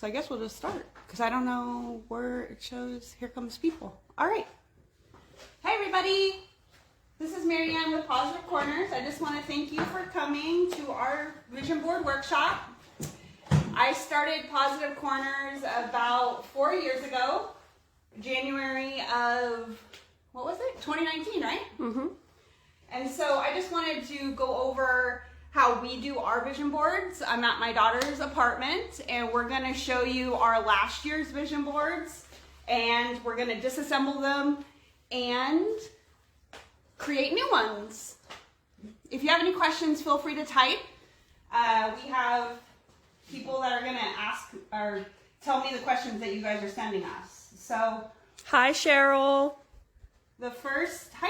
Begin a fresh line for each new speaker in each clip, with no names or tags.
So I guess we'll just start because I don't know where it shows here comes people. All right. Hey everybody. This is Marianne with Positive Corners. I just want to thank you for coming to our vision board workshop. I started Positive Corners about 4 years ago, January of, what was it? 2019, right? Mm-hmm. And so I just wanted to go over how we do our vision boards. I'm at my daughter's apartment and we're gonna show you our last year's vision boards and we're gonna disassemble them and create new ones. If you have any questions, feel free to type. We have people that are gonna ask or tell me the questions that you guys are sending us. So,
hi Cheryl.
Hi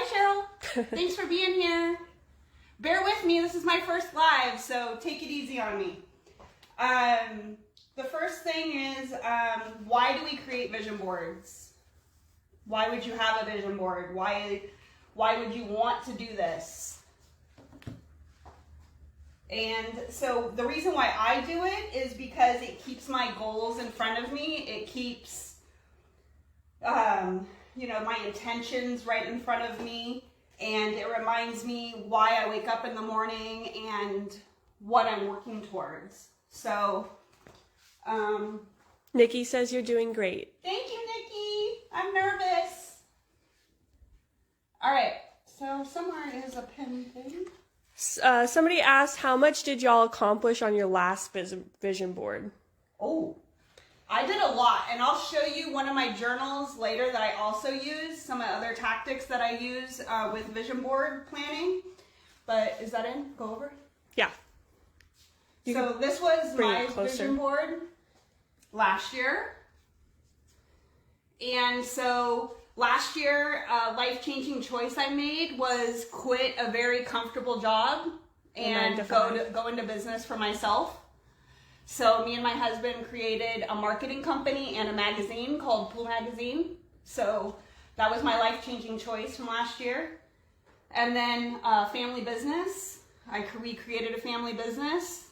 Cheryl, thanks for being here. Bear with me, this is my first live, so take it easy on me. The first thing is, why do we create vision boards? Why would you have a vision board? Why would you want to do this? And so the reason why I do it is because it keeps my goals in front of me. It keeps, my intentions right in front of me. And it reminds me why I wake up in the morning and what I'm working towards. So,
Nikki says you're doing great.
Thank you, Nikki. I'm nervous. All right. So somewhere is a pin thing.
Somebody asked, how much did y'all accomplish on your last vision board?
Oh, I did a lot, and I'll show you one of my journals later that I also use, some of the other tactics that I use with vision board planning. But is that in? Go over?
Yeah.
So this was my vision board last year. And so last year, a life-changing choice I made was quit a very comfortable job and go into business for myself. So me and my husband created a marketing company and a magazine called Pool Magazine. So that was my life-changing choice from last year. And then family business. We created a family business.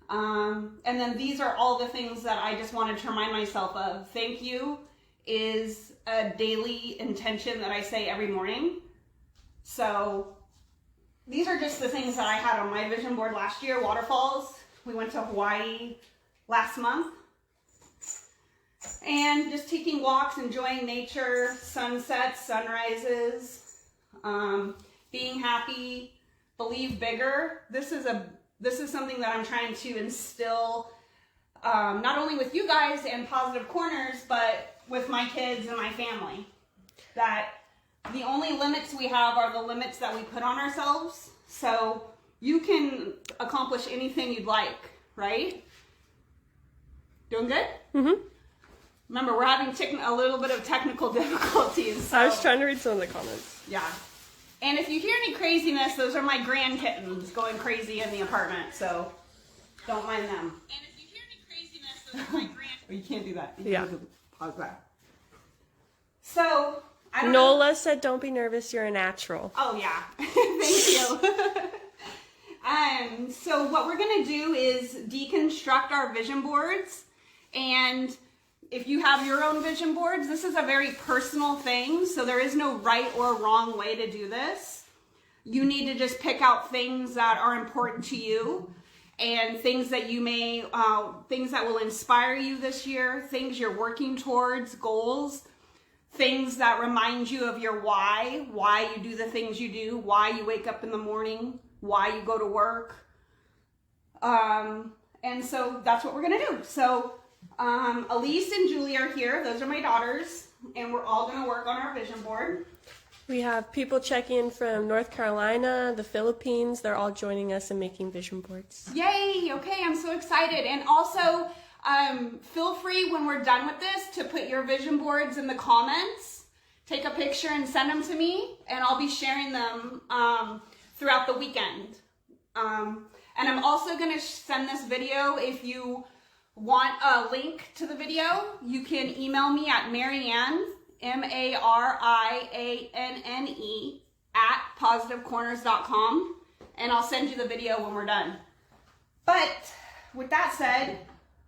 And then these are all the things that I just wanted to remind myself of. Thank you is a daily intention that I say every morning. So these are just the things that I had on my vision board last year. Waterfalls. We went to Hawaii last month. And just taking walks, enjoying nature, sunsets, sunrises, being happy, believe bigger. This is something that I'm trying to instill not only with you guys and Positive Corners, but with my kids and my family. That the only limits we have are the limits that we put on ourselves. So you can accomplish anything you'd like, right? Doing good? Mm-hmm. Remember, we're having a little bit of technical difficulties. So.
I was trying to read some of the comments.
Yeah. And if you hear any craziness, those are my grand kittens going crazy in the apartment, so don't mind them. And if you hear any craziness, those are my grand You can't do that. You have to pause that. So,
Nola said, don't be nervous, you're a natural.
Oh, yeah. Thank you. So what we're going to do is deconstruct our vision boards. And if you have your own vision boards, this is a very personal thing. So there is no right or wrong way to do this. You need to just pick out things that are important to you and things that things that will inspire you this year, things you're working towards, goals, things that remind you of your why you do the things you do, why you wake up in the morning, why you go to work. And so that's what we're going to do. So Elise and Julie are here. Those are my daughters. And we're all going to work on our vision board.
We have people checking in from North Carolina, the Philippines. They're all joining us and making vision boards.
Yay! Okay, I'm so excited. And also, feel free when we're done with this to put your vision boards in the comments. Take a picture and send them to me. And I'll be sharing them throughout the weekend. And I'm also going to send this video. If you want a link to the video, you can email me at Marianne, MARIANNE @positivecorners.com, and I'll send you the video when we're done. But with that said,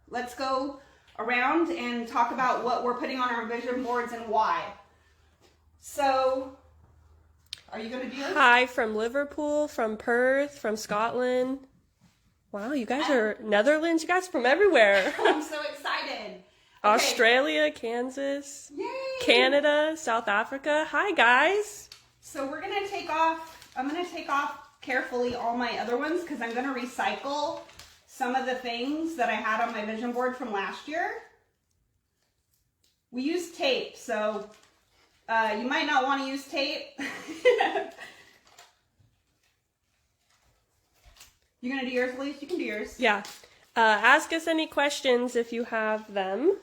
let's go around and talk about what we're putting on our vision boards and why. So, are you going to do it?
Hi from Liverpool, from Perth, from Scotland. Wow, you guys are Netherlands. You guys are from everywhere.
I'm so excited. Okay.
Australia, Kansas,
Yay!
Canada, South Africa. Hi, guys.
So we're going to take off, I'm going to take off carefully all my other ones because I'm going to recycle some of the things that I had on my vision board from last year. We used tape, so you might not want to use tape. You gonna do yours, Elise? You can do yours.
Yeah. Ask us any questions if you have them.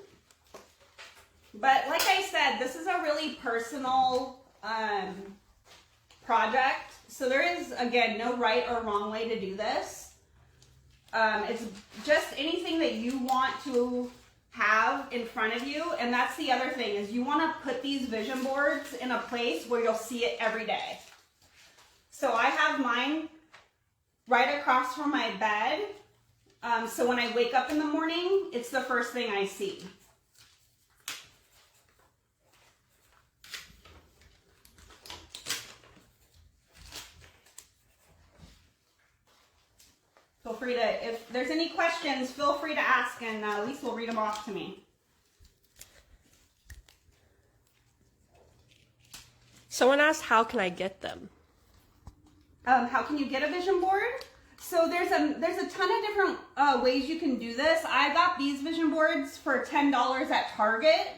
But like I said, this is a really personal project. So there is, again, no right or wrong way to do this. It's just anything that you want to have in front of you. And that's the other thing, is you want to put these vision boards in a place where you'll see it every day. So I have mine right across from my bed. So when I wake up in the morning, it's the first thing I see. Feel free to, if there's any questions, feel free to ask, and Lisa will read them off to me.
Someone asked, how can I get them?
How can you get a vision board? So there's a ton of different ways you can do this. I got these vision boards for $10 at Target,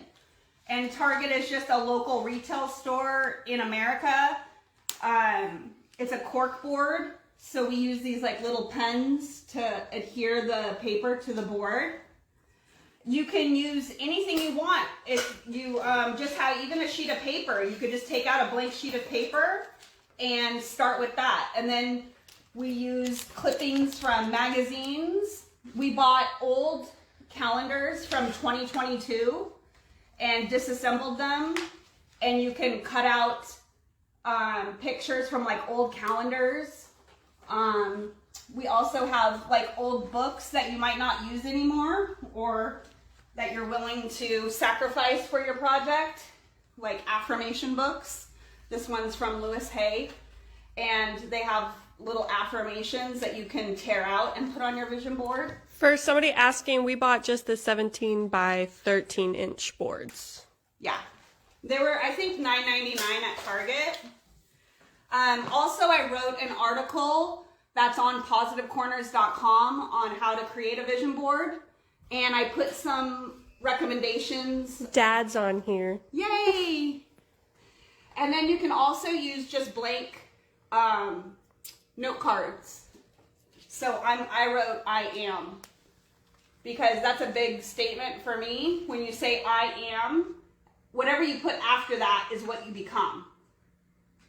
and Target is just a local retail store in America. It's a cork board, so we use these like little pens to adhere the paper to the board. You can use anything you want. If you just have even a sheet of paper, you could just take out a blank sheet of paper and start with that. And then we use clippings from magazines. We bought old calendars from 2022 and disassembled them. And you can cut out pictures from like old calendars. We also have like old books that you might not use anymore or that you're willing to sacrifice for your project, like affirmation books. This one's from Lewis Hay, and they have little affirmations that you can tear out and put on your vision board.
For somebody asking, we bought just the 17 by 13 inch boards.
Yeah. They were, I think, $9.99 at Target. Also, I wrote an article that's on positivecorners.com on how to create a vision board, and I put some recommendations.
Dad's on here.
Yay! And then you can also use just blank note cards. So I wrote I am, because that's a big statement for me. When you say I am, whatever you put after that is what you become.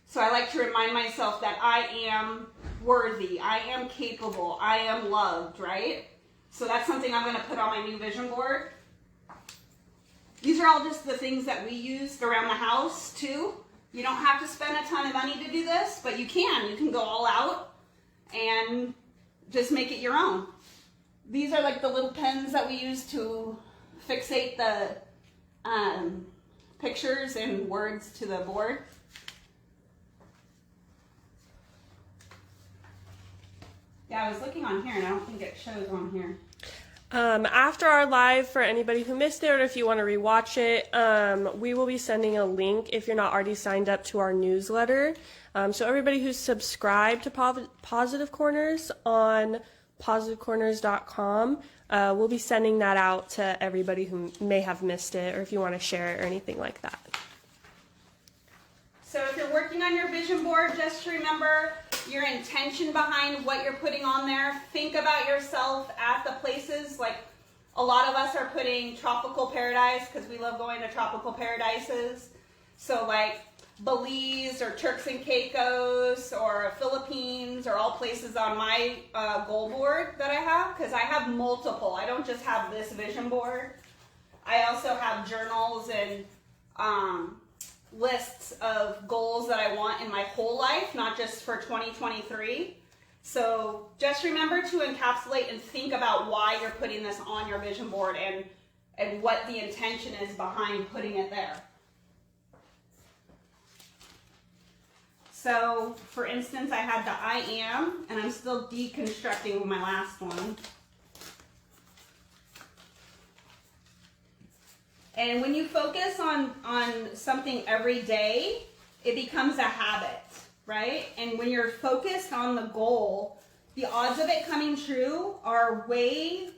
So I like to remind myself that I am worthy, I am capable, I am loved, right? So that's something I'm going to put on my new vision board. These are all just the things that we used around the house too. You don't have to spend a ton of money to do this, but you can. You can go all out and just make it your own. These are like the little pens that we use to fixate the pictures and words to the board. Yeah, I was looking on here and I don't think it shows on here.
After our live, for anybody who missed it or if you want to rewatch it, we will be sending a link if you're not already signed up to our newsletter. So everybody who's subscribed to Positive Corners on positivecorners.com, we'll be sending that out to everybody who may have missed it, or if you want to share it or anything like that.
So if you're working on your vision board, just remember your intention behind what you're putting on there. Think about yourself at the places. Like a lot of us are putting tropical paradise because we love going to tropical paradises. So like Belize or Turks and Caicos or Philippines are all places on my goal board that I have, because I have multiple. I don't just have this vision board. I also have journals and lists of goals that I want in my whole life, not just for 2023. So just remember to encapsulate and think about why you're putting this on your vision board, and what the intention is behind putting it there. So, for instance, I had the I am, and I'm still deconstructing with my last one. And when you focus on something every day, it becomes a habit, right? And when you're focused on the goal, the odds of it coming true are way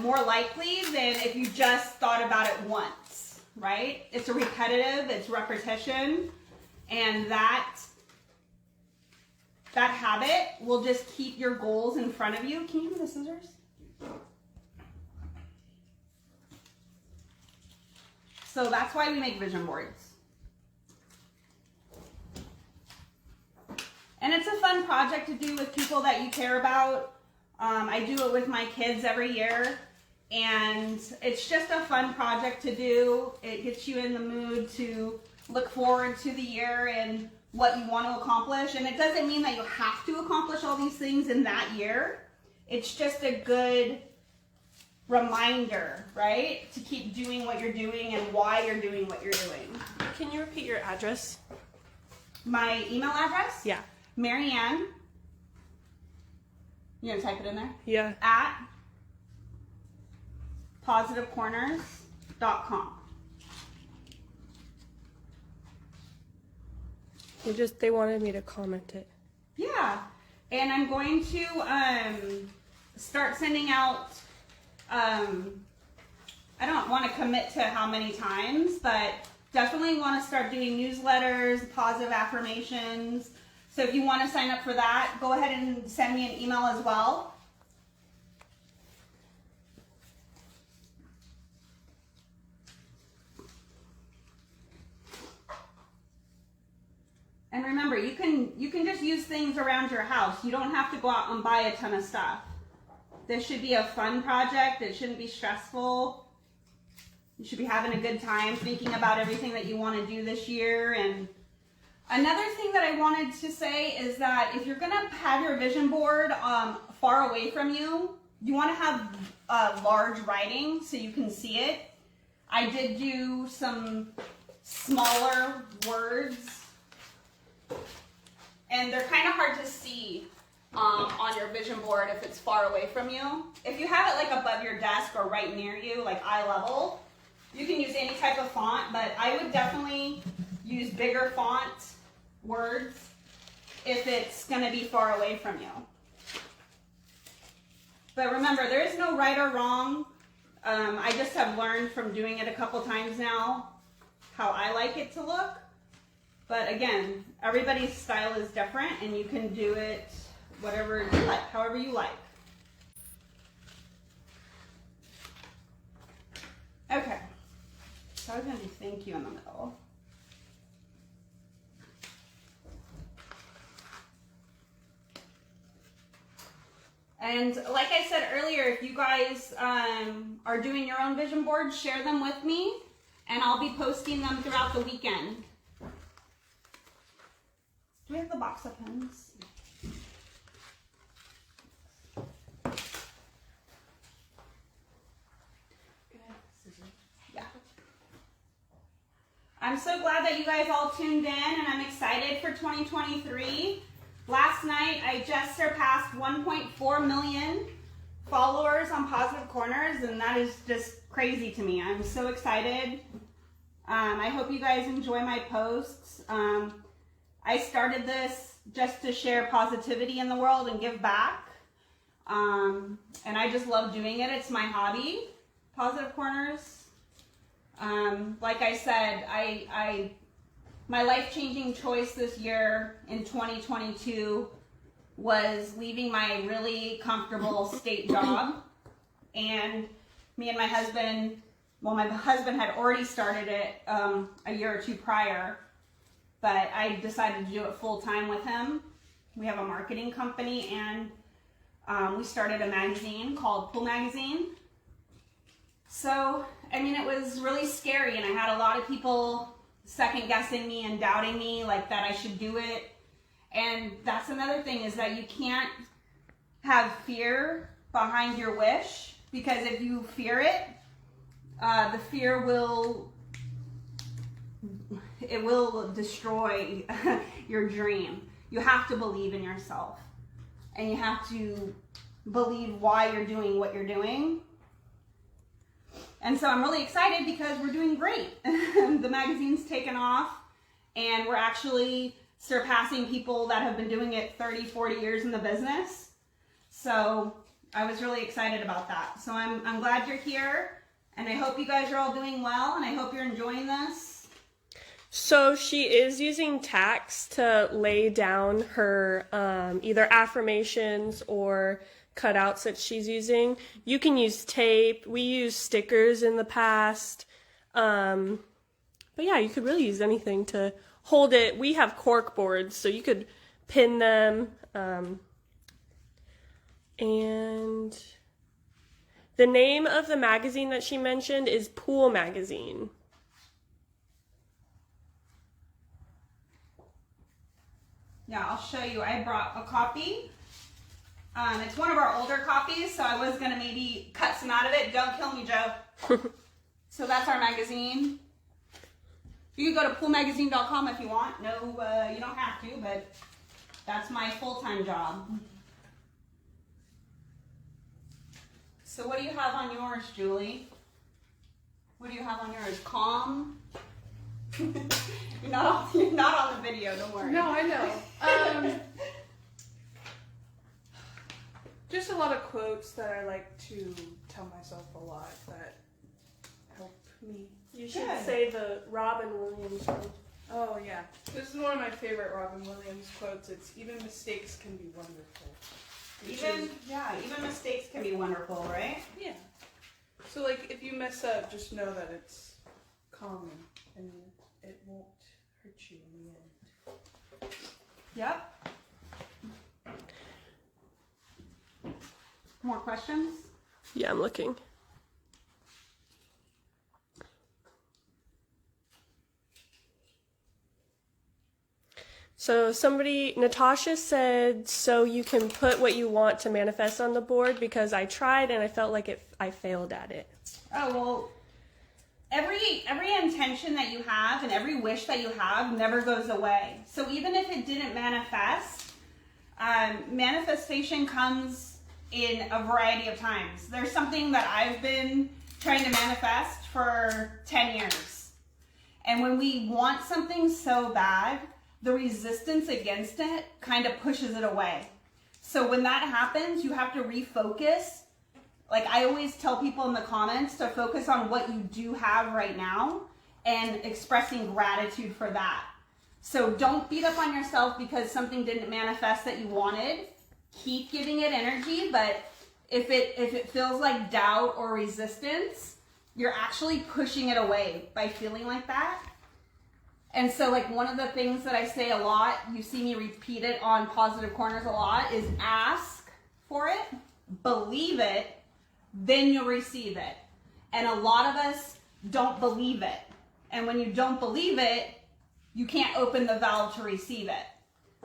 more likely than if you just thought about it once, right? It's a repetitive, it's repetition, and that habit will just keep your goals in front of you. Can you give me the scissors? So that's why we make vision boards. And it's a fun project to do with people that you care about. I do it with my kids every year, and it's just a fun project to do. It gets you in the mood to look forward to the year and what you want to accomplish. And it doesn't mean that you have to accomplish all these things in that year. It's just a good reminder, right? To keep doing what you're doing and why you're doing what you're doing.
Can you repeat your address?
My email address?
Yeah.
Marianne. You gonna type it in there?
Yeah.
At positivecorners.com.
They wanted me to comment it.
Yeah. And I'm going to start sending out, I don't want to commit to how many times, but definitely want to start doing newsletters, positive affirmations. So if you want to sign up for that, go ahead and send me an email as well. And remember, you can just use things around your house. You don't have to go out and buy a ton of stuff. This should be a fun project. It shouldn't be stressful. You should be having a good time thinking about everything that you want to do this year. And another thing that I wanted to say is that if you're going to have your vision board far away from you, you want to have large writing so you can see it. I did do some smaller words, and they're kind of hard to see on your vision board if it's far away from you. If you have it like above your desk or right near you, like eye level, you can use any type of font, but I would definitely use bigger font words if it's going to be far away from you. But remember, there is no right or wrong. I just have learned from doing it a couple times now how I like it to look. But again, everybody's style is different, and you can do it whatever you like, however you like. Okay, so I was going to do thank you in the middle. And like I said earlier, if you guys are doing your own vision boards, share them with me, and I'll be posting them throughout the weekend. Do we have the box of pens? Yeah. I'm so glad that you guys all tuned in, and I'm excited for 2023. Last night, I just surpassed 1.4 million followers on Positive Corners, and that is just crazy to me. I'm so excited. I hope you guys enjoy my posts. I started this just to share positivity in the world and give back. And I just love doing it. It's my hobby, Positive Corners. Like I said, my life-changing choice this year in 2022 was leaving my really comfortable state job. And me and my husband, well, my husband had already started it a year or two prior, but I decided to do it full-time with him. We have a marketing company, and we started a magazine called Pool Magazine. So, I mean, it was really scary, and I had a lot of people second-guessing me and doubting me, like that I should do it. And that's another thing, is that you can't have fear behind your wish. Because if you fear it, the fear will destroy your dream. You have to believe in yourself, and you have to believe why you're doing what you're doing. And so I'm really excited because we're doing great. The magazine's taken off, and we're actually surpassing people that have been doing it 30, 40 years in the business. So I was really excited about that. So I'm glad you're here, and I hope you guys are all doing well, and I hope you're enjoying this.
So she is using tacks to lay down her either affirmations or cutouts that she's using. You can use tape. We used stickers in the past. But yeah, you could really use anything to hold it. We have cork boards, so you could pin them. And the name of the magazine that she mentioned is Pool Magazine.
Yeah, I'll show you. I brought a copy. It's one of our older copies, so I was going to maybe cut some out of it. Don't kill me, Joe. So that's our magazine. You can go to poolmagazine.com if you want. No, you don't have to, but that's my full-time job. So what do you have on yours, Julie? What do you have on yours? Calm? You're not on the video, don't worry.
No, I know. Just a lot of quotes that I like to tell myself a lot that help me.
You should
Good.
say the Robin Williams one.
Oh yeah, this is one of my favorite Robin Williams quotes. It's even mistakes can be wonderful.
Even mistakes can be wonderful, right?
Yeah. So like if you mess up, just know that it's common and it won't hurt you in the end.
Yep. More questions?
Yeah, I'm looking. So Natasha said, so you can put what you want to manifest on the board, because I tried and I felt like I failed at it.
Oh, well, every intention that you have and every wish that you have never goes away. So even if it didn't manifest, manifestation comes in a variety of times. There's something that I've been trying to manifest for 10 years. And when we want something so bad, the resistance against it kind of pushes it away. So when that happens, you have to refocus. Like I always tell people in the comments to focus on what you do have right now and expressing gratitude for that. So don't beat up on yourself because something didn't manifest that you wanted. Keep giving it energy, but if it feels like doubt or resistance, you're actually pushing it away by feeling like that. And so like one of the things that I say a lot, you see me repeat it on Positive Corners a lot, is ask for it, believe it, then you'll receive it. And a lot of us don't believe it. And when you don't believe it, you can't open the valve to receive it.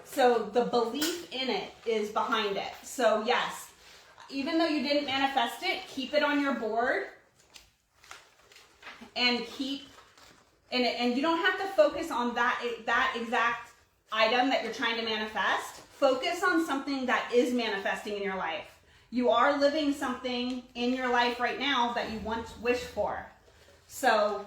So the belief in it is behind it. So yes, even though you didn't manifest it, keep it on your board and and you don't have to focus on that exact item that you're trying to manifest. Focus on something that is manifesting in your life. You are living something in your life right now that you once wished for. So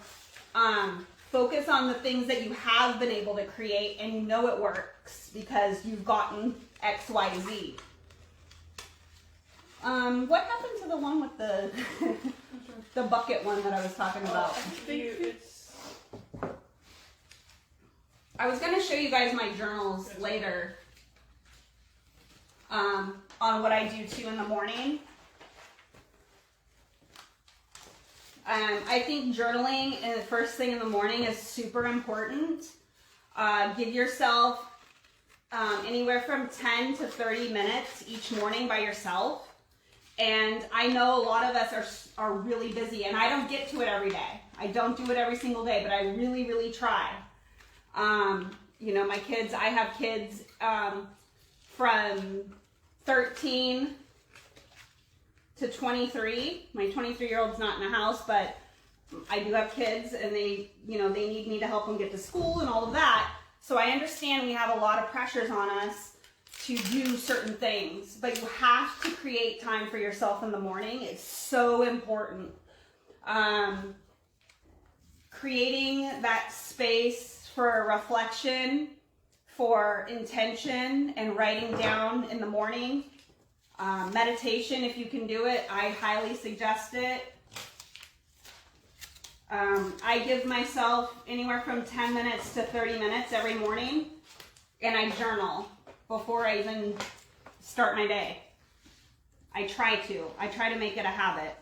focus on the things that you have been able to create and you know it works because you've gotten X, Y, Z. What happened to the one with the the bucket one that I was talking about? I was going to show you guys my journals later on what I do too in the morning. I think journaling the first thing in the morning is super important. Give yourself anywhere from 10 to 30 minutes each morning by yourself. And I know a lot of us are really busy, and I don't get to it every day. I don't do it every single day, but I really, really try. You know, my kids, I have kids from 13 to 23. My 23-year-old's not in the house, but I do have kids, and they need me to help them get to school and all of that. So I understand we have a lot of pressures on us to do certain things, but you have to create time for yourself in the morning. It's so important. Creating that space for reflection, for intention, and writing down in the morning. Meditation, if you can do it, I highly suggest it. I give myself anywhere from 10 minutes to 30 minutes every morning, and I journal before I even start my day. I try to make it a habit.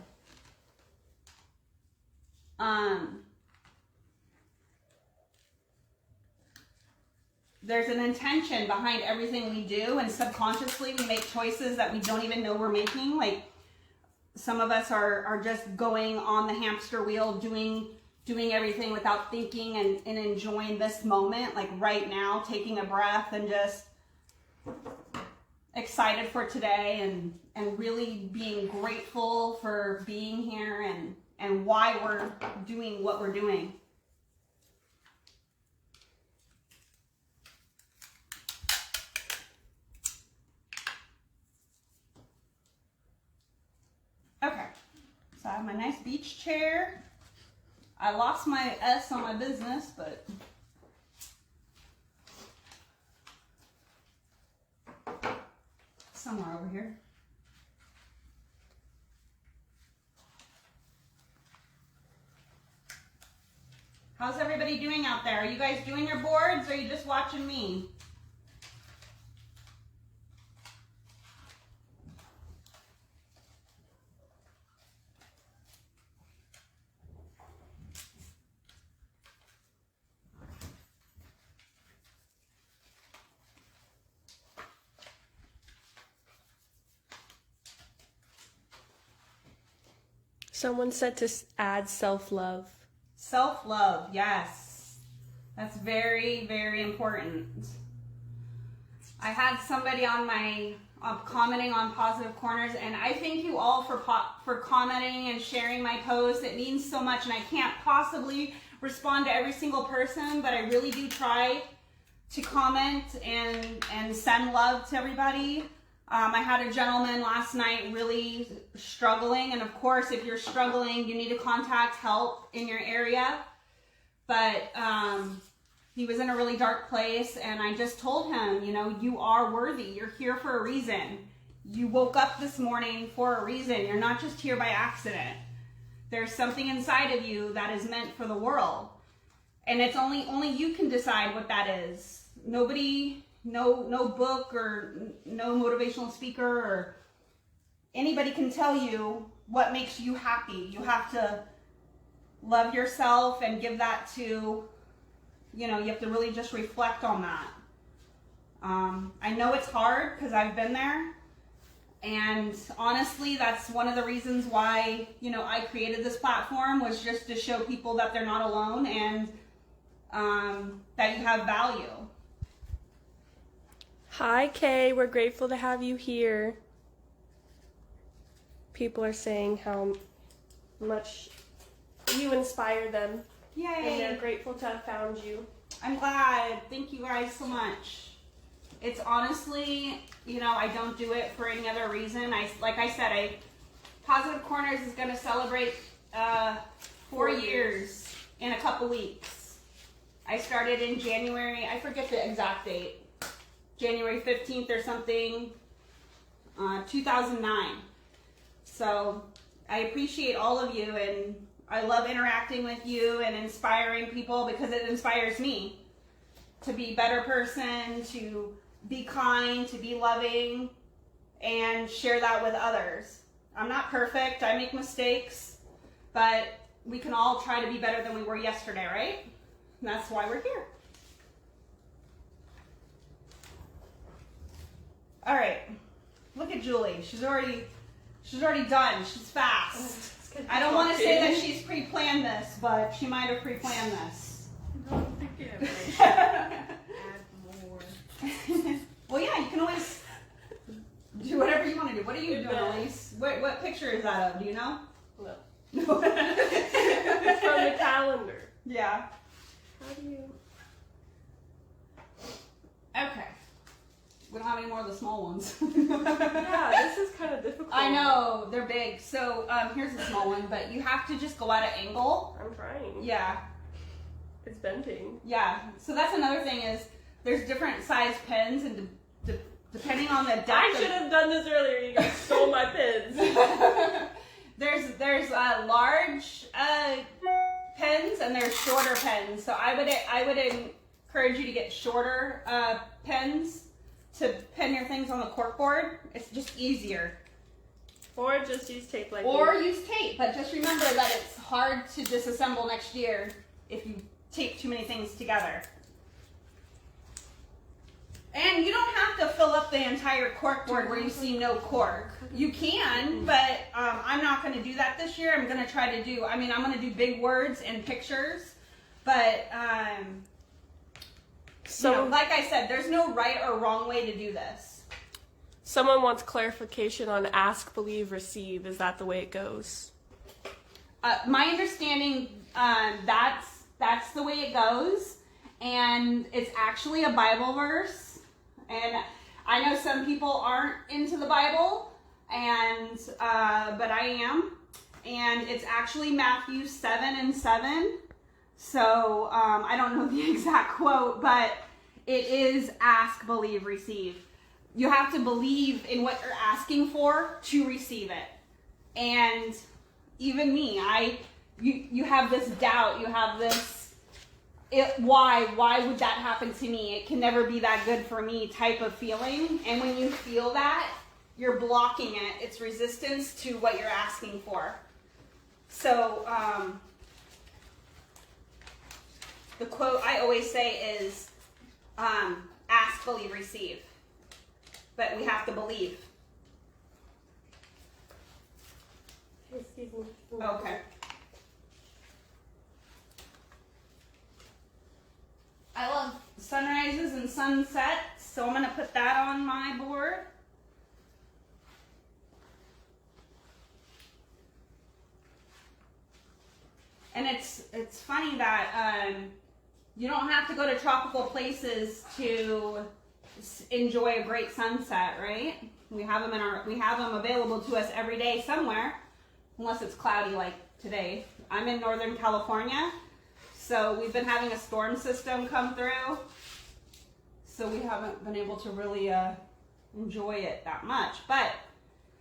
There's an intention behind everything we do, and subconsciously we make choices that we don't even know we're making. Like, some of us are just going on the hamster wheel, doing everything without thinking and enjoying this moment, like right now, taking a breath and just excited for today and really being grateful for being here and why we're doing what we're doing. Okay, so I have my nice beach chair. I lost my S on my business, but somewhere over here. How's everybody doing out there? Are you guys doing your boards, or are you just watching me?
Someone said to add self-love.
Self-love, yes. That's very, very important. I had somebody on my commenting on Positive Corners, and I thank you all for commenting and sharing my posts. It means so much, and I can't possibly respond to every single person, but I really do try to comment and send love to everybody. I had a gentleman last night really struggling, and of course, if you're struggling, you need to contact help in your area. But he was in a really dark place, and I just told him, you are worthy. You're here for a reason. You woke up this morning for a reason. You're not just here by accident. There's something inside of you that is meant for the world, and it's only you can decide what that is. Nobody. No book or no motivational speaker or anybody can tell you what makes you happy. You have to love yourself and give that to, you have to really just reflect on that. I know it's hard because I've been there. And honestly, that's one of the reasons why, I created this platform, was just to show people that they're not alone and that you have value.
Hi, Kay. We're grateful to have you here. People are saying how much you inspire them.
Yay!
And they're grateful to have found you.
I'm glad. Thank you guys so much. It's honestly, I don't do it for any other reason. Like I said, Positive Corners is going to celebrate 4 years in a couple weeks. I started in January. I forget the exact date. January 15th or something, 2009. So I appreciate all of you, and I love interacting with you and inspiring people, because it inspires me to be a better person, to be kind, to be loving, and share that with others. I'm not perfect. I make mistakes, but we can all try to be better than we were yesterday, right? And that's why we're here. All right, look at Julie. She's already done. She's fast. I don't want to say that she's pre-planned this, but she might have pre-planned this.
No, I'm thinking of it. Add more.
Well, yeah, you can always do whatever you want to do. What are you doing, Elise? What picture is that of? Do you know?
No.
No.
It's from the calendar.
Yeah.
How do you?
Okay. We don't have any more of the small ones.
Yeah, this is kind of difficult.
I know, they're big. So here's a small one, but you have to just go at an angle.
I'm trying.
Yeah.
It's bending.
Yeah. So that's another thing is there's different size pens and depending on the depth.
I should have done this earlier. You guys stole my pens.
There's large pens and there's shorter pens. So I would encourage you to get shorter pens to pen your things on the corkboard. It's just easier.
Or just use tape like
Or
this.
use tape, but just remember that it's hard to disassemble next year if you tape too many things together. And you don't have to fill up the entire corkboard where you see no cork. You can, but I'm not going to do that this year. I'm going to try to do, I'm going to do big words and pictures, but
So,
like I said, there's no right or wrong way to do this.
someone wants clarification on ask, believe, receive. Is that the way it goes?
My understanding, that's the way it goes, and it's actually a Bible verse. And I know some people aren't into the Bible, and but I am. And it's actually Matthew 7:7. So I don't know the exact quote, but it is ask, believe, receive. You have to believe in what you're asking for to receive it. And even me, you have this doubt, you have this why would that happen to me? It can never be that good for me type of feeling. And when you feel that, you're blocking it. It's resistance to what you're asking for. So the quote I always say is ask, believe, receive. But we have to believe.
Excuse me.
Okay. I love sunrises and sunsets, so I'm going to put that on my board. And it's funny that you don't have to go to tropical places to enjoy a great sunset, right? We have them available to us every day somewhere, unless it's cloudy like today. I'm in Northern California, so we've been having a storm system come through, so we haven't been able to really enjoy it that much. But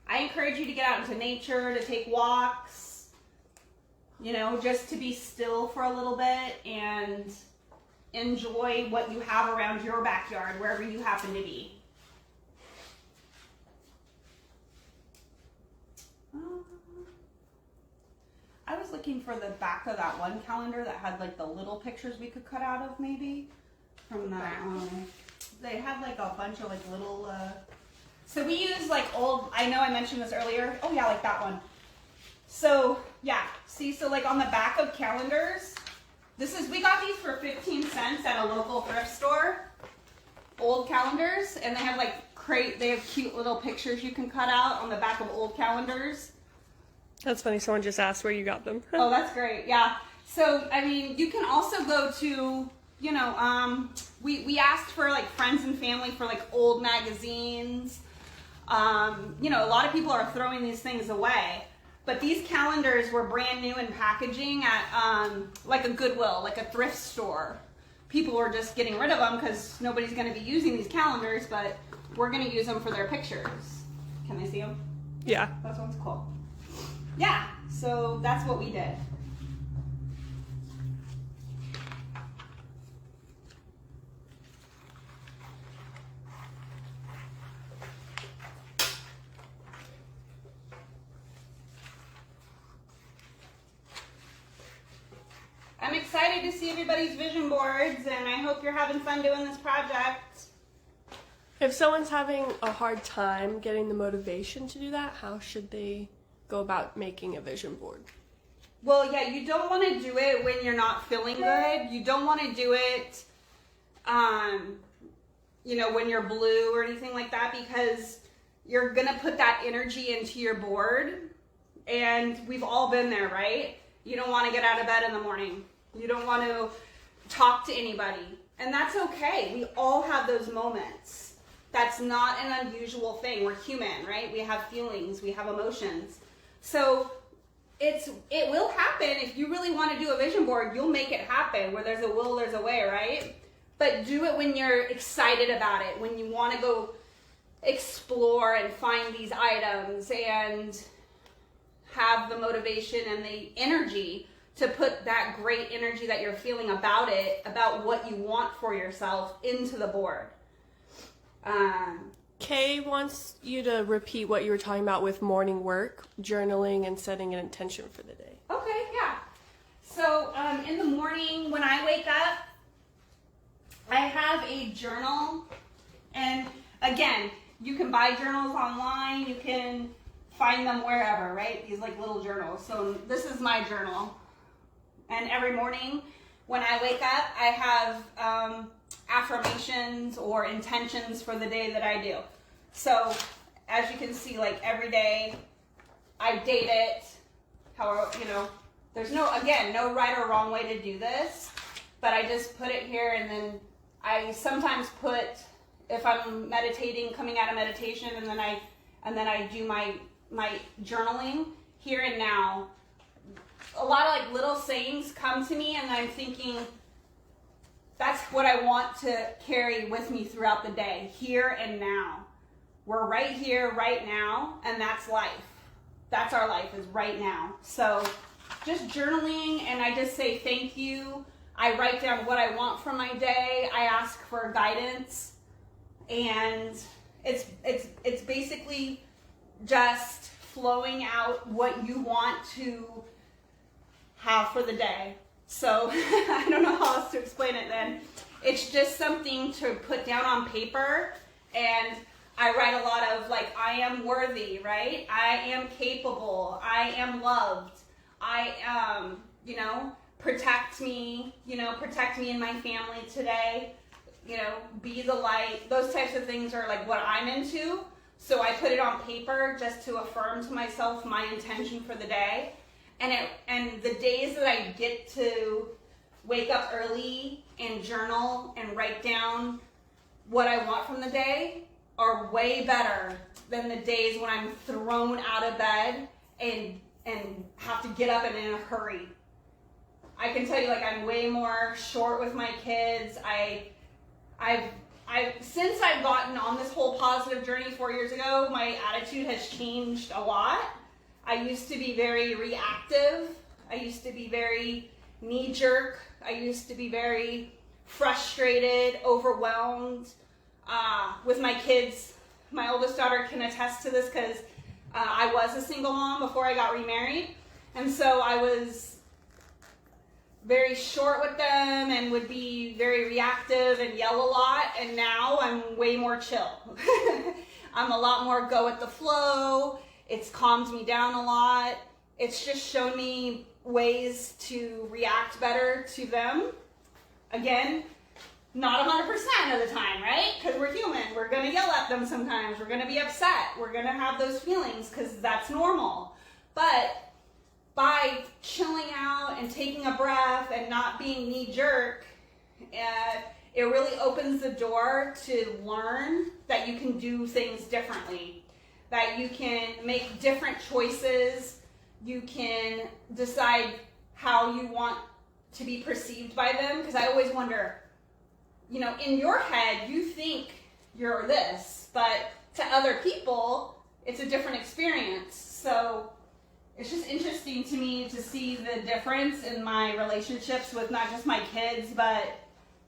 I encourage you to get out into nature, to take walks, just to be still for a little bit and enjoy what you have around your backyard, wherever you happen to be. I was looking for the back of that one calendar that had like the little pictures we could cut out of, maybe from that. They had like a bunch of like little. So we use like old. I know I mentioned this earlier. Oh yeah, like that one. So yeah, see, so like on the back of calendars, we got these for 15 cents at a local thrift store. Old calendars, and they have like they have cute little pictures you can cut out on the back of old calendars.
That's funny. Someone just asked where you got them.
Oh, that's great. Yeah. So, you can also go to, we asked for like friends and family for like old magazines. A lot of people are throwing these things away, but these calendars were brand new in packaging at like a Goodwill, like a thrift store. People were just getting rid of them because nobody's going to be using these calendars, but we're going to use them for their pictures. Can they see them?
Yeah.
That one's cool. Yeah, so that's what we did. I'm excited to see everybody's vision boards, and I hope you're having fun doing this project.
If someone's having a hard time getting the motivation to do that, how should they go about making a vision board?
Well, yeah, you don't want to do it when you're not feeling good. You don't want to do it, when you're blue or anything like that, because you're gonna put that energy into your board. And we've all been there, right? You don't want to get out of bed in the morning. You don't want to talk to anybody. And that's okay. We all have those moments. That's not an unusual thing. We're human, right? We have feelings, we have emotions. So it will happen. If you really want to do a vision board, you'll make it happen. Where there's a will, there's a way, right? But do it when you're excited about it, when you want to go explore and find these items and have the motivation and the energy to put that great energy that you're feeling about it, about what you want for yourself, into the board.
Kay wants you to repeat what you were talking about with morning work, journaling, and setting an intention for the day.
Okay, yeah. So in the morning when I wake up, I have a journal. And again, you can buy journals online. You can find them wherever, right? These like little journals. So this is my journal. And every morning when I wake up, I have affirmations or intentions for the day that I do. So as you can see, like every day I date it. How, you know, there's no right or wrong way to do this, but I just put it here, and then I sometimes put, if I'm meditating, coming out of meditation, and then I do my journaling here and now. A lot of like little sayings come to me, and I'm thinking, that's what I want to carry with me throughout the day, here and now. We're right here, right now, and that's life. That's our life, is right now. So just journaling, and I just say thank you. I write down what I want from my day. I ask for guidance, and it's basically just flowing out what you want to have for the day. So I don't know how else to explain it then. It's just something to put down on paper, and I write a lot of like, I am worthy, right? I am capable. I am loved. I am, protect me and my family today. Be the light. Those types of things are like what I'm into. So I put it on paper just to affirm to myself my intention for the day. And the days that I get to wake up early and journal and write down what I want from the day are way better than the days when I'm thrown out of bed and have to get up and in a hurry. I can tell you, like, I'm way more short with my kids. Since I've gotten on this whole positive journey 4 years ago, my attitude has changed a lot. I used to be very reactive. I used to be very knee-jerk. I used to be very frustrated, overwhelmed with my kids. My oldest daughter can attest to this because I was a single mom before I got remarried. And so I was very short with them and would be very reactive and yell a lot. And now I'm way more chill. I'm a lot more go with the flow. It's calmed me down a lot. It's just shown me ways to react better to them. Again, not 100% of the time, right? Because we're human. We're going to yell at them sometimes. We're going to be upset. We're going to have those feelings because that's normal. But by chilling out and taking a breath and not being knee-jerk, it really opens the door to learn that you can do things differently, that you can make different choices. You can decide how you want to be perceived by them. Because I always wonder, in your head, you think you're this, but to other people, it's a different experience. So it's just interesting to me to see the difference in my relationships with not just my kids, but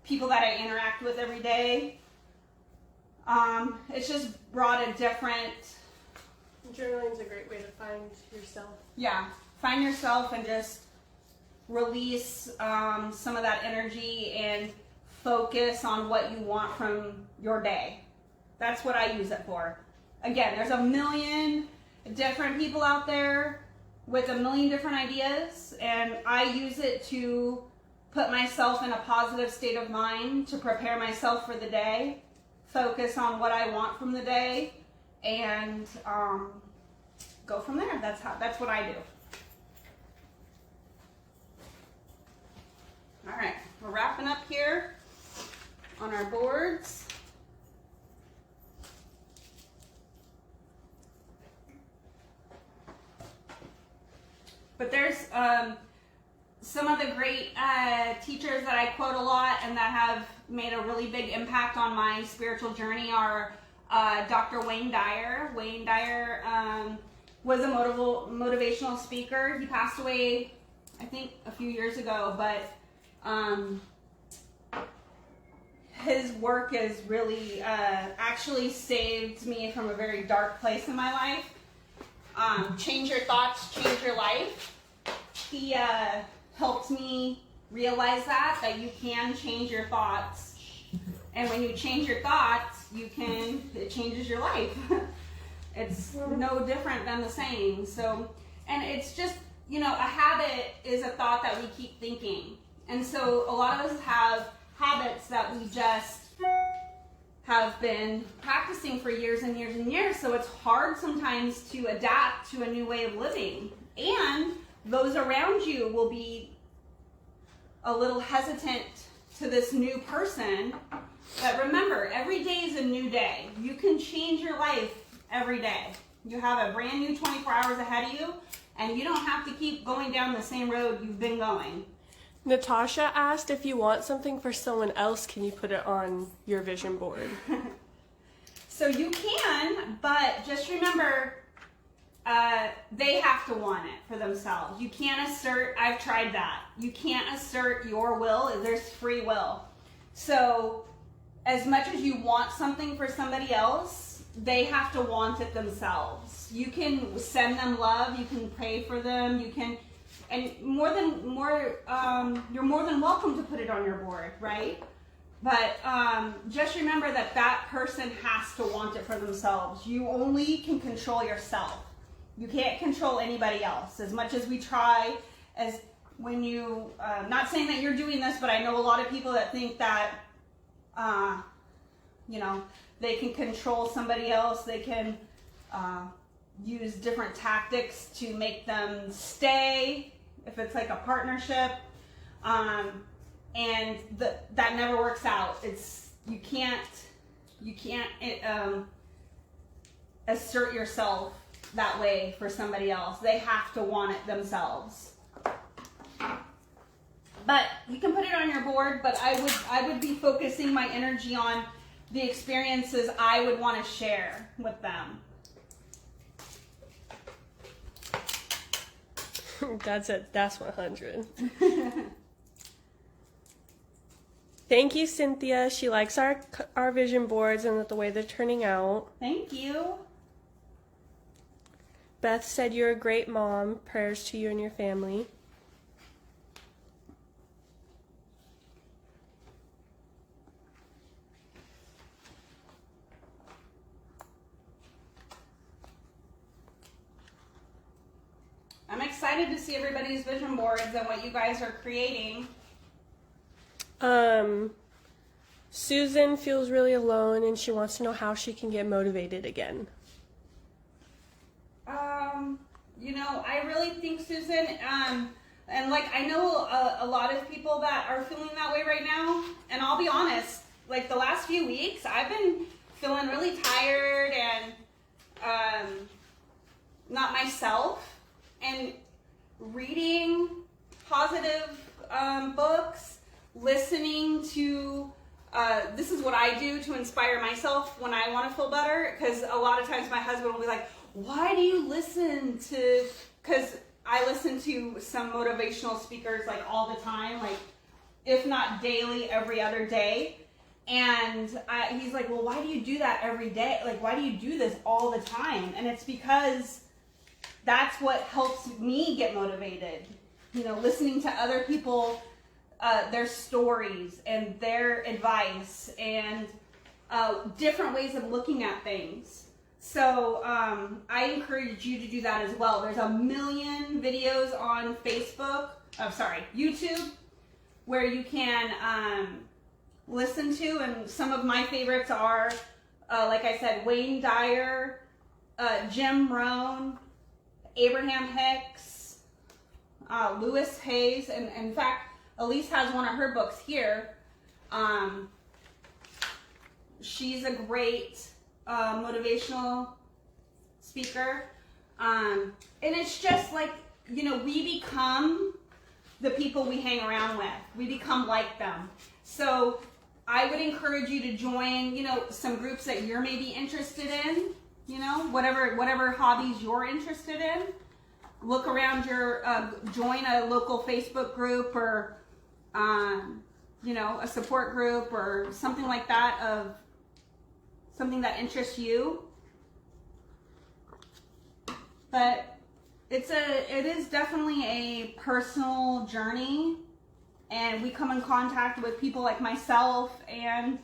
people that I interact with every day. It's just brought a different...
Journaling's a great way to find yourself.
Yeah, find yourself and just release some of that energy and focus on what you want from your day. That's what I use it for. Again, there's a million different people out there with a million different ideas, and I use it to put myself in a positive state of mind, to prepare myself for the day, focus on what I want from the day, and go from there. That's what I do. All right, we're wrapping up here on our boards. But there's some of the great teachers that I quote a lot and that have made a really big impact on my spiritual journey are Dr. Wayne Dyer. Wayne Dyer was a motivational speaker. He passed away, I think, a few years ago, but his work has really actually saved me from a very dark place in my life. Change your thoughts, change your life. He helped me realize that you can change your thoughts. And when you change your thoughts, it changes your life. It's no different than the same. So, and it's just, a habit is a thought that we keep thinking. And so a lot of us have habits that we just have been practicing for years and years and years. So it's hard sometimes to adapt to a new way of living. And those around you will be a little hesitant to this new person. But remember, every day is a new day. You can change your life every day. You have a brand new 24 hours ahead of you, and you don't have to keep going down the same road you've been going.
Natasha asked, if you want something for someone else, can you put it on your vision board?
So you can, but just remember, they have to want it for themselves. You can't assert, I've tried that. You can't assert your will. There's free will. So as much as you want something for somebody else, they have to want it themselves. You can send them love. You can pray for them. You can, and you're more than welcome to put it on your board, right? But just remember that person has to want it for themselves. You only can control yourself. You can't control anybody else. As much as we try, as when you, not saying that you're doing this, but I know a lot of people that think that, they can control somebody else. They can use different tactics to make them stay, if it's like a partnership. And that never works out. You can't assert yourself that way for somebody else. They have to want it themselves. But you can put it on your board, but I would be focusing my energy on the experiences I would want to share with them.
That's 100. Thank you, Cynthia. She likes our vision boards and the way they're turning out.
Thank you.
Beth said you're a great mom. Prayers to you and your family.
I'm excited to see everybody's vision boards and what you guys are creating.
Susan feels really alone and she wants to know how she can get motivated again.
I really think, Susan, and like I know a lot of people that are feeling that way right now, and I'll be honest, like the last few weeks, I've been feeling really tired and not myself, and reading positive books, listening to, this is what I do to inspire myself when I want to feel better, because a lot of times my husband will be like, why do you listen to, because I listen to some motivational speakers like all the time, like if not daily, every other day. And he's like, well, why do you do that every day? Like, why do you do this all the time? And it's because that's what helps me get motivated. Listening to other people, their stories and their advice and different ways of looking at things. So I encourage you to do that as well. There's a million videos on YouTube, where you can listen to, and some of my favorites are, like I said, Wayne Dyer, Jim Rohn, Abraham Hicks, Lewis Hayes, and in fact, Elise has one of her books here. She's a great motivational speaker. And it's just like, you know, we become the people we hang around with. We become like them. So I would encourage you to join, you know, some groups that you're maybe interested in, you know, whatever hobbies you're interested in. Look around join a local Facebook group or, you know, a support group or something like that of something that interests you. But it is definitely a personal journey, and we come in contact with people like myself and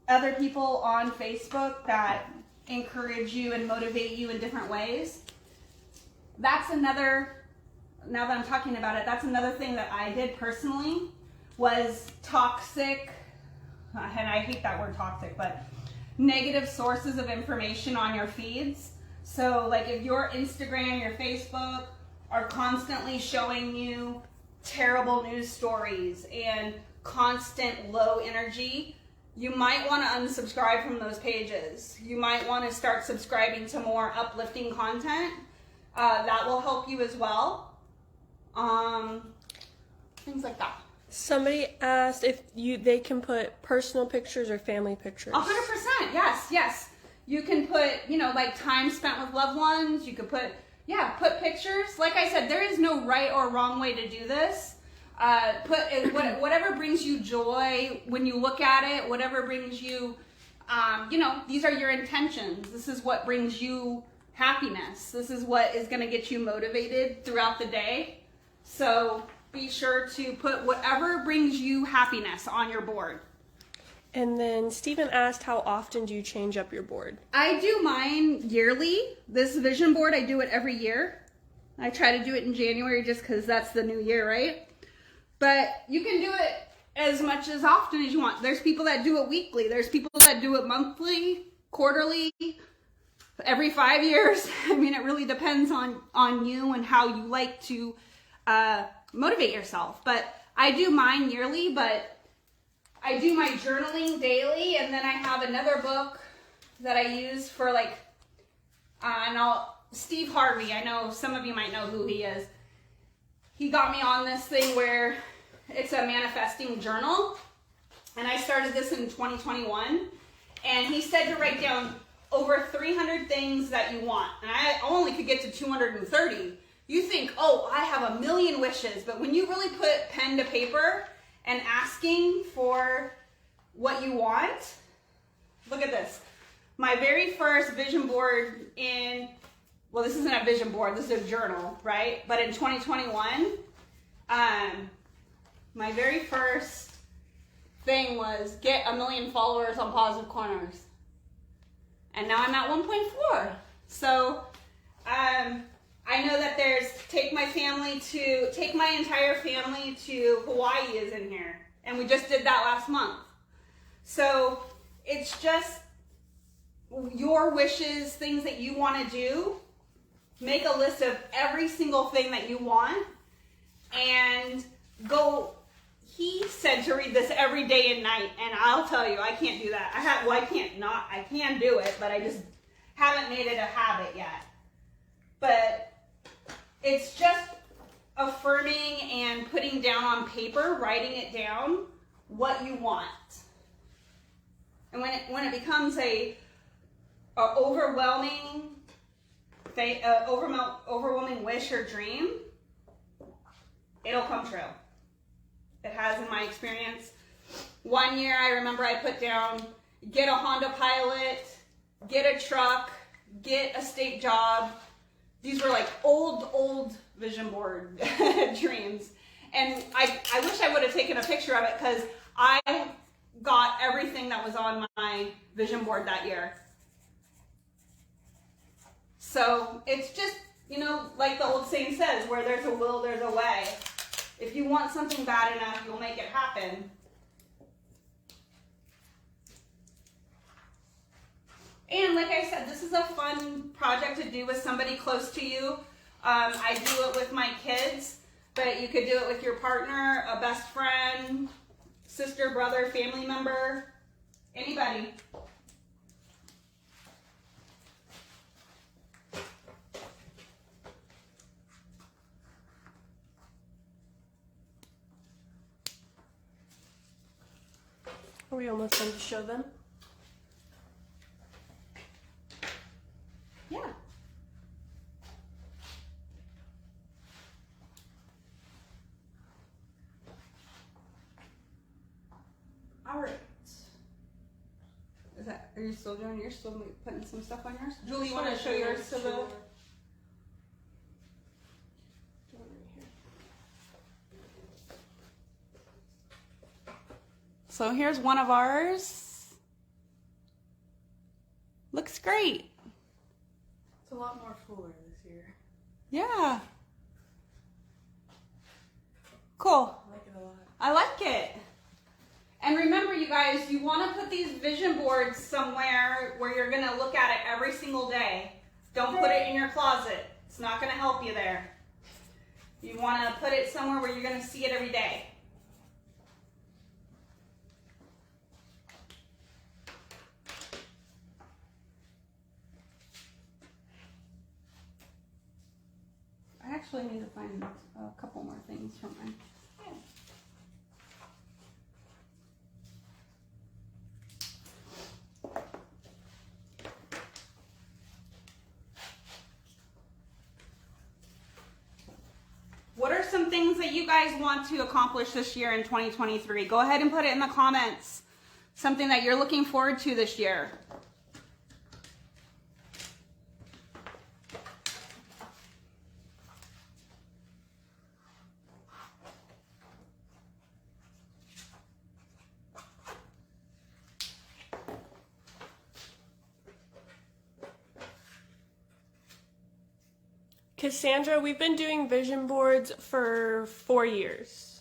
other people on Facebook that encourage you and motivate you in different ways. That's another, now that I'm talking about it, that's another thing that I did personally was toxic, and I hate that word toxic, but negative sources of information on your feeds. So like if your Instagram, your Facebook are constantly showing you terrible news stories and constant low energy, you might want to unsubscribe from those pages. You might want to start subscribing to more uplifting content. That will help you as well. Things like that.
Somebody asked if they can put personal pictures or family pictures.
100%, yes. You can put, you know, like time spent with loved ones. You could put pictures. Like I said, there is no right or wrong way to do this. Whatever brings you joy when you look at it, whatever brings you, you know, these are your intentions. This is what brings you happiness. This is what is going to get you motivated throughout the day. So be sure to put whatever brings you happiness on your board.
And then Stephen asked, how often do you change up your board?
I do mine yearly. This vision board, I do it every year. I try to do it in January just because that's the new year, right? But you can do it as much as often as you want. There's people that do it weekly. There's people that do it monthly, quarterly, every 5 years. I mean, it really depends on you and how you like to motivate yourself. But I do mine yearly, but I do my journaling daily, and then I have another book that I use for like, Steve Harvey, I know some of you might know who he is. He got me on this thing where it's a manifesting journal, and I started this in 2021, and he said to write down over 300 things that you want, and I only could get to 230. You think, oh, I have a million wishes, but when you really put pen to paper and asking for what you want, look at this. My very first vision board well, this isn't a vision board, this is a journal, right? But in 2021, my very first thing was get 1 million followers on Positive Corners. And now I'm at 1.4. So I know that there's take my entire family to Hawaii is in here. And we just did that last month. So it's just your wishes, things that you want to do. Make a list of every single thing that you want and go. He said to read this every day and night, and I'll tell you, I can't do that. I can do it, but I just haven't made it a habit yet. But it's just affirming and putting down on paper, writing it down, what you want. And when it becomes a overwhelming wish or dream, it'll come true. It has in my experience. One year I remember I put down, get a Honda Pilot, get a truck, get a state job. These were like old vision board dreams. And I wish I would have taken a picture of it because I got everything that was on my vision board that year. So it's just, you know, like the old saying says, where there's a will, there's a way. If you want something bad enough, you'll make it happen. And like I said, this is a fun project to do with somebody close to you. I do it with my kids, but you could do it with your partner, a best friend, sister, brother, family member, anybody.
Are we almost done to show them?
Yeah. All right. Are you still doing yours? Still putting some stuff on yours? Julie, you want to show yours to the... So here's one of ours. Looks great.
It's a lot more fuller this year.
Yeah. Cool.
I like it a lot.
I like it. And remember, you guys, you want to put these vision boards somewhere where you're going to look at it every single day. Don't put it in your closet. It's not going to help you there. You want to put it somewhere where you're going to see it every day. I actually need to find a couple more things from my... What are some things that you guys want to accomplish this year in 2023? Go ahead and put it in the comments. Something that you're looking forward to this year.
Cassandra, we've been doing vision boards for 4 years.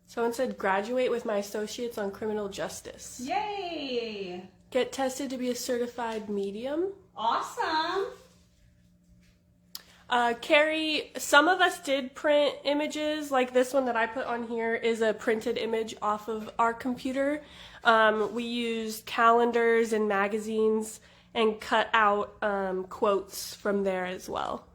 Someone said, graduate with my associates on criminal justice.
Yay!
Get tested to be a certified medium.
Awesome!
Carrie, some of us did print images, like this one that I put on here is a printed image off of our computer. We used calendars and magazines and cut out quotes from there as well.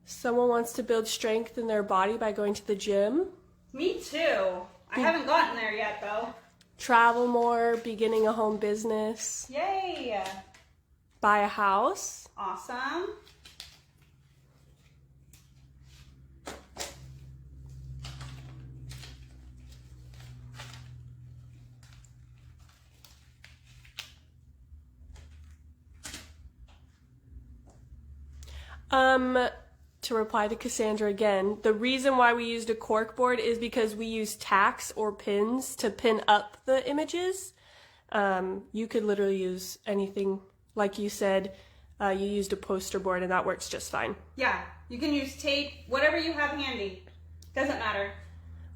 Someone wants to build strength in their body by going to the gym.
Me too. I haven't gotten there yet though.
Travel more, beginning a home business.
Yay!
Buy a house.
Awesome.
To reply to Cassandra again, the reason why we used a cork board is because we use tacks or pins to pin up the images. You could literally use anything. Like you said, you used a poster board and that works just fine.
Yeah, you can use tape, whatever you have handy. Doesn't matter.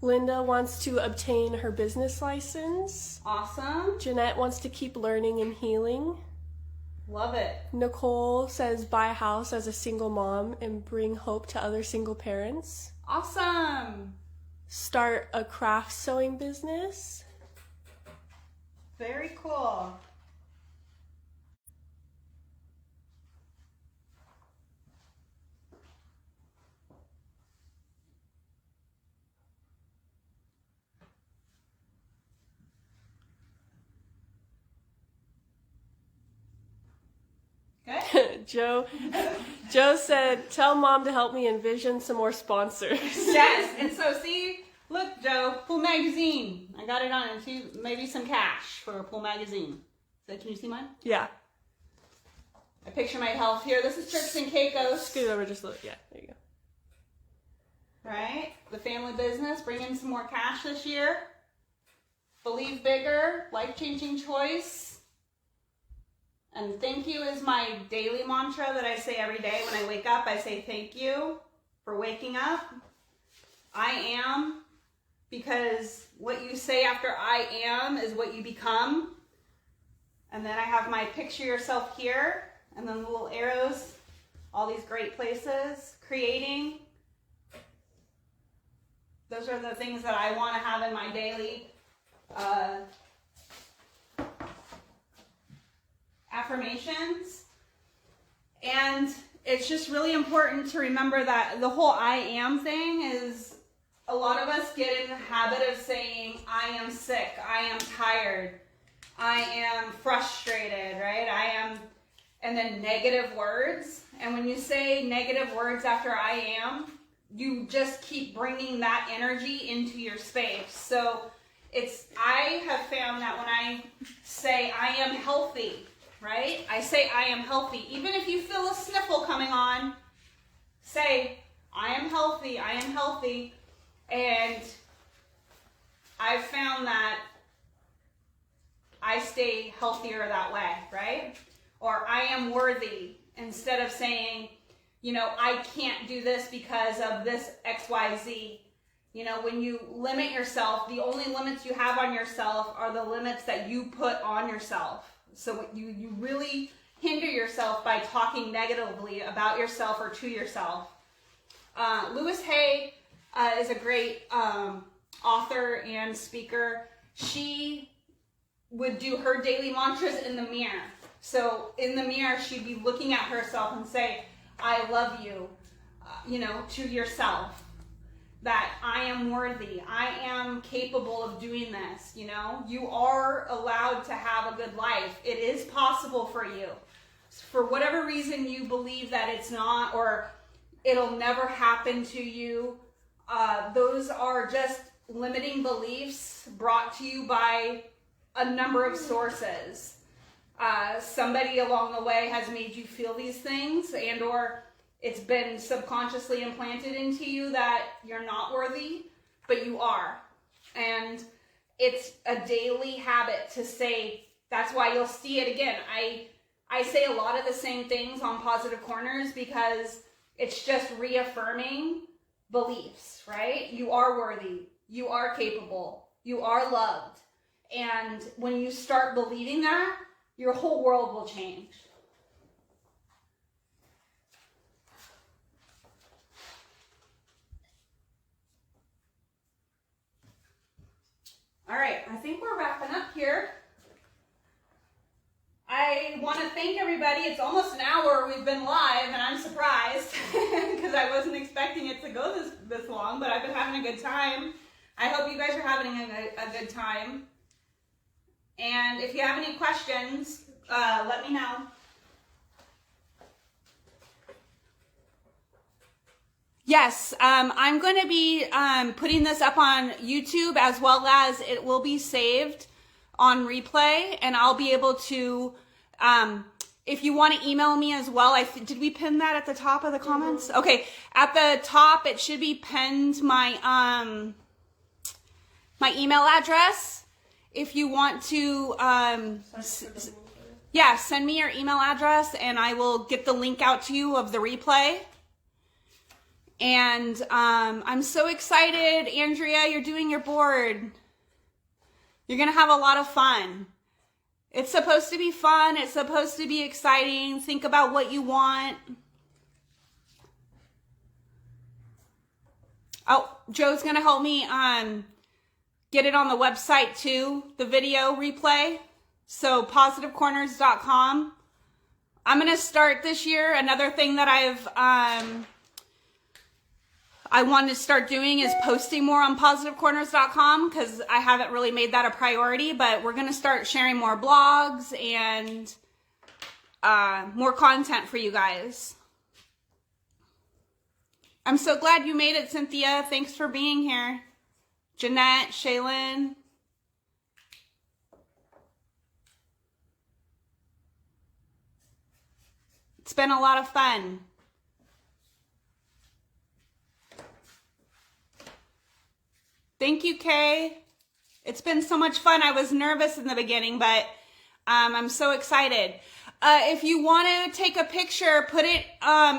Linda wants to obtain her business license.
Awesome.
Jeanette wants to keep learning and healing.
Love it.
Nicole says buy a house as a single mom and bring hope to other single parents.
Awesome.
Start a craft sewing business.
Very cool. Good.
Joe said, tell mom to help me envision some more sponsors.
Yes, and so see, look, Joe, Pool Magazine. I got it on and see maybe some cash for a Pool Magazine. Can you see mine?
Yeah.
I picture my health here. This is Turks and Caicos.
Scoot over just a little. Yeah, there you go.
Right? The family business, bring in some more cash this year. Believe bigger, life-changing choice. And thank you is my daily mantra that I say every day when I wake up. I say thank you for waking up. I am, because what you say after I am is what you become. And then I have my picture yourself here, and then the little arrows, all these great places, creating. Those are the things that I want to have in my daily affirmations. And it's just really important to remember that the whole I am thing is, a lot of us get in the habit of saying, I am sick, I am tired, I am frustrated, right? I am, and then negative words. And when you say negative words after I am, you just keep bringing that energy into your space. So I have found that when I say I am healthy, right? I say I am healthy. Even if you feel a sniffle coming on, say I am healthy, I am healthy. And I've found that I stay healthier that way, right? Or I am worthy, instead of saying, you know, I can't do this because of this XYZ. You know, when you limit yourself, the only limits you have on yourself are the limits that you put on yourself. So you really hinder yourself by talking negatively about yourself or to yourself. Louise Hay is a great author and speaker. She would do her daily mantras in the mirror. So in the mirror, she'd be looking at herself and say, I love you, you know, to yourself. That I am worthy, I am capable of doing this, you know. You are allowed to have a good life. It is possible for you. For whatever reason you believe that it's not, or it'll never happen to you, those are just limiting beliefs brought to you by a number of sources. Somebody along the way has made you feel these things, and or it's been subconsciously implanted into you that you're not worthy, but you are. And it's a daily habit to say, that's why you'll see it again. I say a lot of the same things on Positive Corners because it's just reaffirming beliefs, right? You are worthy. You are capable. You are loved. And when you start believing that, your whole world will change. All right, I think we're wrapping up here. I want to thank everybody. It's almost an hour we've been live, and I'm surprised because I wasn't expecting it to go this long, but I've been having a good time. I hope you guys are having a good time. And if you have any questions, let me know. Yes, I'm going to be putting this up on YouTube, as well as it will be saved on replay, and I'll be able to, if you want to email me as well, did we pin that at the top of the comments? Okay, at the top it should be pinned my my email address. If you want to, yeah, send me your email address, and I will get the link out to you of the replay. And I'm so excited, Andrea, you're doing your board. You're going to have a lot of fun. It's supposed to be fun. It's supposed to be exciting. Think about what you want. Oh, Joe's going to help me get it on the website too, the video replay. So positivecorners.com. I'm going to start this year. Another thing that I wanted to start doing is posting more on positivecorners.com, because I haven't really made that a priority, but we're going to start sharing more blogs and more content for you guys. I'm so glad you made it, Cynthia. Thanks for being here. Jeanette, Shaylin. It's been a lot of fun. Thank you, Kay. It's been so much fun. I was nervous in the beginning, but I'm so excited. if you want to take a picture, put it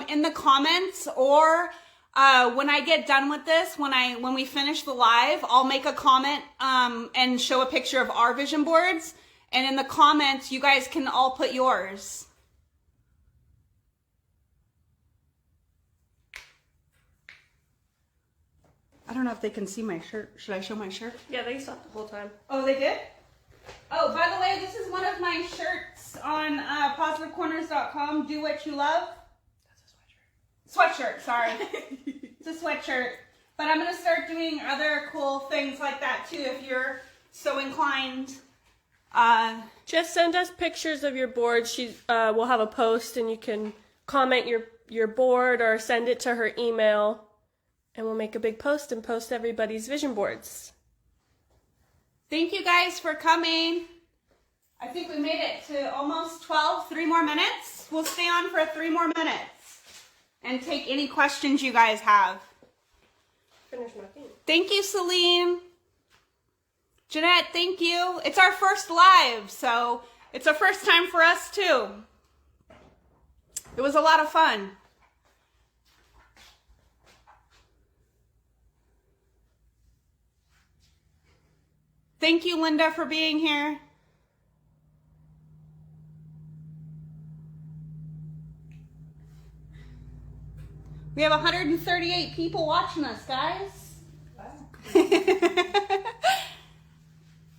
in the comments, or when I get done with this, when we finish the live, I'll make a comment and show a picture of our vision boards. And in the comments, you guys can all put yours. I don't know if they can see my shirt. Should I show my shirt?
Yeah, they stopped the whole time.
Oh, they did? Oh, by the way, this is one of my shirts on positivecorners.com. Do what you love. That's a sweatshirt. Sweatshirt, sorry. It's a sweatshirt. But I'm going to start doing other cool things like that too if you're so inclined.
Just send us pictures of your board. We'll have a post and you can comment your board or send it to her email. And we'll make a big post and post everybody's vision boards.
Thank you guys for coming. I think we made it to almost 12, 3 more minutes. We'll stay on for 3 more minutes and take any questions you guys have.
Finish my thing.
Thank you, Celine. Jeanette, thank you. It's our first live, so it's a first time for us too. It was a lot of fun. Thank you, Linda, for being here. We have 138 people watching us, guys. Wow.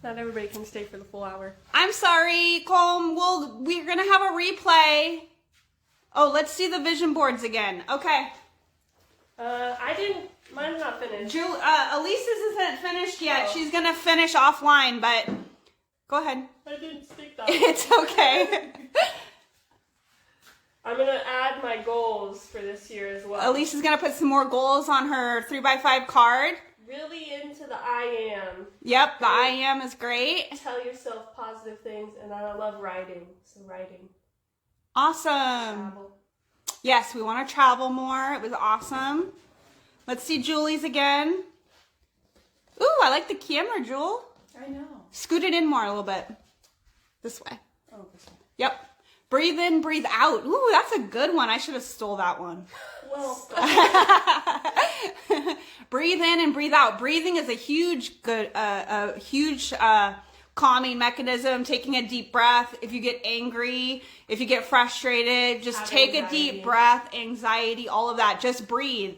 Not everybody can stay for the full hour.
I'm sorry, Colm. We're going to have a replay. Oh, let's see the vision boards again. Okay.
Mine's not finished.
Elise's isn't finished yet.
Oh.
She's going to finish offline, but go ahead.
I didn't stick that.
It's okay.
I'm going to add my goals for this year as well.
Elise is going to put some more goals on her 3x5 card.
Really into the I am.
Yep, the I am is great.
Tell yourself positive things, and I love writing. So writing.
Awesome.
Travel.
Yes, we want to travel more. It was awesome. Let's see Julie's again. Ooh, I like the camera, Jewel.
I know.
Scoot it in more a little bit. This way.
Oh, this one.
Yep. Breathe in, breathe out. Ooh, that's a good one. I should have stole that one.
Well,
Breathe in and breathe out. Breathing is a huge calming mechanism. Taking a deep breath. If you get angry, if you get frustrated, just take a deep breath. Anxiety, all of that. Just breathe.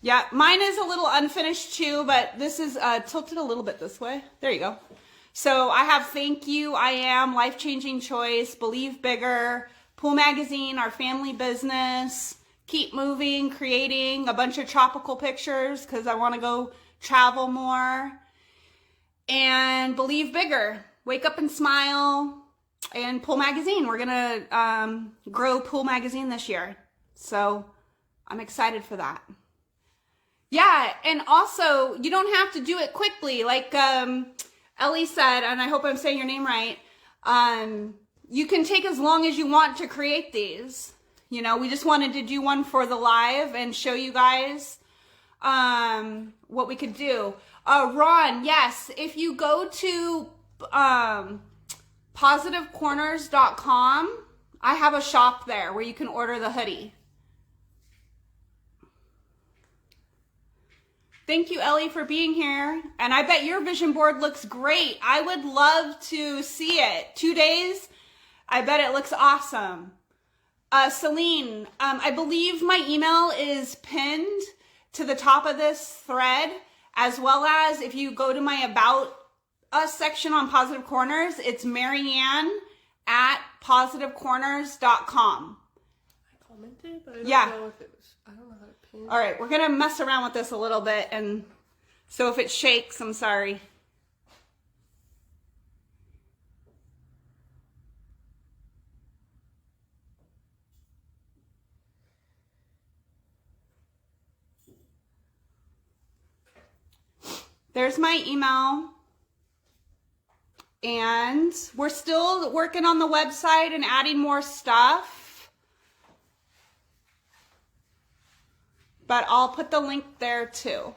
Yeah, mine is a little unfinished too, but this is tilted a little bit this way. There you go. So I have thank you, I am, life-changing choice, believe bigger, Pool Magazine, our family business, keep moving, creating a bunch of tropical pictures because I want to go travel more, and believe bigger, wake up and smile, and Pool Magazine. We're going to grow Pool Magazine this year. So I'm excited for that. Yeah, and also, you don't have to do it quickly. Like Ellie said, and I hope I'm saying your name right, you can take as long as you want to create these. You know, we just wanted to do one for the live and show you guys what we could do. Ron, yes, if you go to positivecorners.com, I have a shop there where you can order the hoodie. Thank you, Ellie, for being here. And I bet your vision board looks great. I would love to see it. 2 days, I bet it looks awesome. Celine, I believe my email is pinned to the top of this thread, as well as if you go to my About Us section on Positive Corners, it's Marianne@positivecorners.com.
I commented, but I don't know if it was, I don't know how to pin.
All right, we're going to mess around with this a little bit, and so if it shakes, I'm sorry. There's my email, and we're still working on the website and adding more stuff, but I'll put the link there too.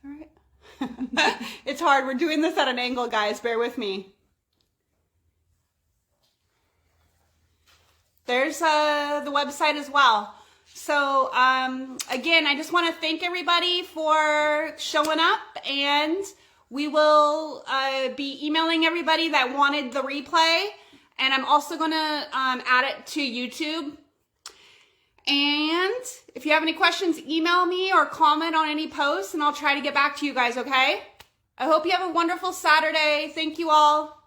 All right. It's hard. We're doing this at an angle, guys. Bear with me. There's the website as well. So again, I just want to thank everybody for showing up, and we will be emailing everybody that wanted the replay, and I'm also going to add it to YouTube. And if you have any questions, email me or comment on any posts, and I'll try to get back to you guys, okay? I hope you have a wonderful Saturday. Thank you all.